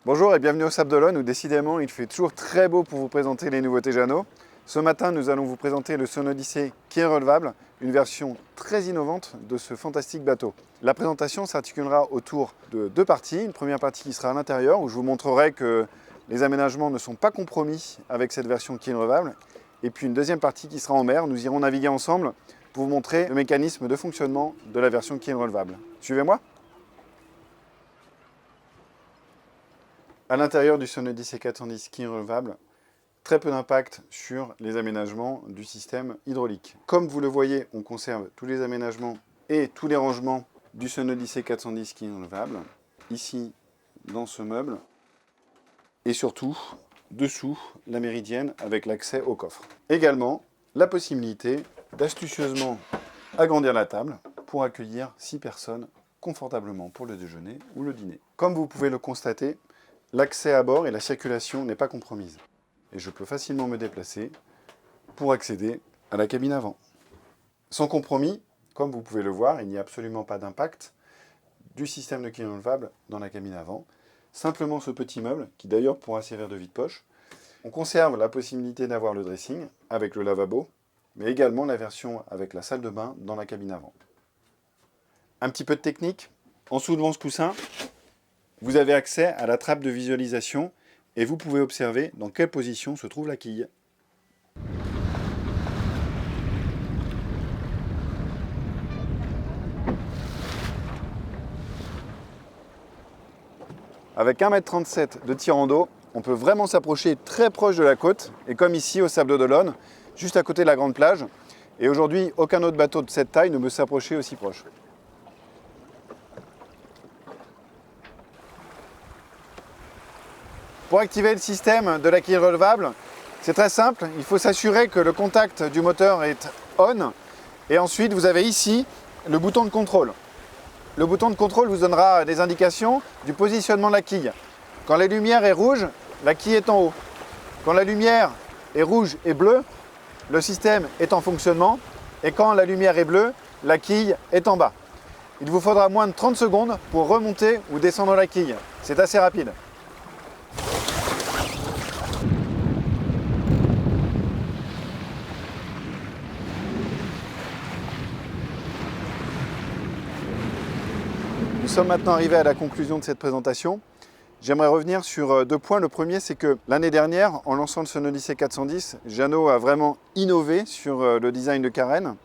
Bonjour et bienvenue au Sable d'Olonne où décidément il fait toujours très beau pour vous présenter les nouveautés Jeannot. Ce matin nous allons vous présenter le Sonodyssée qui est relevable, une version très innovante de ce fantastique bateau. La présentation s'articulera autour de deux parties. Une première partie qui sera à l'intérieur où je vous montrerai que les aménagements ne sont pas compromis avec cette version qui est relevable. Et puis une deuxième partie qui sera en mer, nous irons naviguer ensemble pour vous montrer le mécanisme de fonctionnement de la version qui est relevable. Suivez-moi. À l'intérieur du Sonodyssée 410 qui est relevable, très peu d'impact sur les aménagements du système hydraulique. Comme vous le voyez, on conserve tous les aménagements et tous les rangements du Sonodyssée 410 qui est relevable, ici dans ce meuble, et surtout dessous la méridienne avec l'accès au coffre. Également, la possibilité d'astucieusement agrandir la table pour accueillir 6 personnes confortablement pour le déjeuner ou le dîner. Comme vous pouvez le constater, l'accès à bord et la circulation n'est pas compromise. Et je peux facilement me déplacer pour accéder à la cabine avant. Sans compromis, comme vous pouvez le voir, il n'y a absolument pas d'impact du système de quille relevable dans la cabine avant. Simplement ce petit meuble, qui d'ailleurs pourra servir de vide-poche. On conserve la possibilité d'avoir le dressing avec le lavabo, mais également la version avec la salle de bain dans la cabine avant. Un petit peu de technique. En soulevant ce coussin, vous avez accès à la trappe de visualisation et vous pouvez observer dans quelle position se trouve la quille. Avec 1,37 m de tirant d'eau, on peut vraiment s'approcher très proche de la côte, et comme ici au Sable d'Olonne, juste à côté de la grande plage. Et aujourd'hui, aucun autre bateau de cette taille ne peut s'approcher aussi proche. Pour activer le système de la quille relevable, c'est très simple. Il faut s'assurer que le contact du moteur est on. Et ensuite, vous avez ici le bouton de contrôle. Le bouton de contrôle vous donnera des indications du positionnement de la quille. Quand la lumière est rouge, la quille est en haut. Quand la lumière est rouge et bleue, le système est en fonctionnement. Et quand la lumière est bleue, la quille est en bas. Il vous faudra moins de 30 secondes pour remonter ou descendre la quille. C'est assez rapide. Nous sommes maintenant arrivés à la conclusion de cette présentation. J'aimerais revenir sur deux points. Le premier, c'est que l'année dernière, en lançant le Sonodyssée 410, Jeannot a vraiment innové sur le design de carène.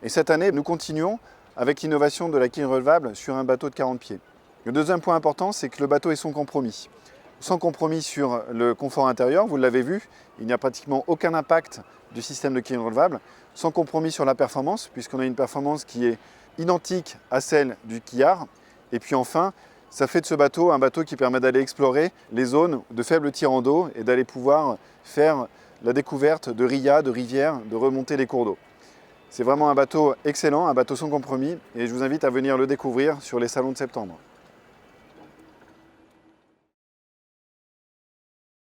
Et cette année, nous continuons avec l'innovation de la quille relevable sur un bateau de 40 pieds. Le deuxième point important, c'est que le bateau est sans compromis. Sans compromis sur le confort intérieur, vous l'avez vu, il n'y a pratiquement aucun impact du système de quille relevable. Sans compromis sur la performance, puisqu'on a une performance qui est identique à celle du quillard. Et puis enfin, ça fait de ce bateau un bateau qui permet d'aller explorer les zones de faible tirant d'eau et d'aller pouvoir faire la découverte de rias, de rivières, de remonter les cours d'eau. C'est vraiment un bateau excellent, un bateau sans compromis et je vous invite à venir le découvrir sur les salons de septembre.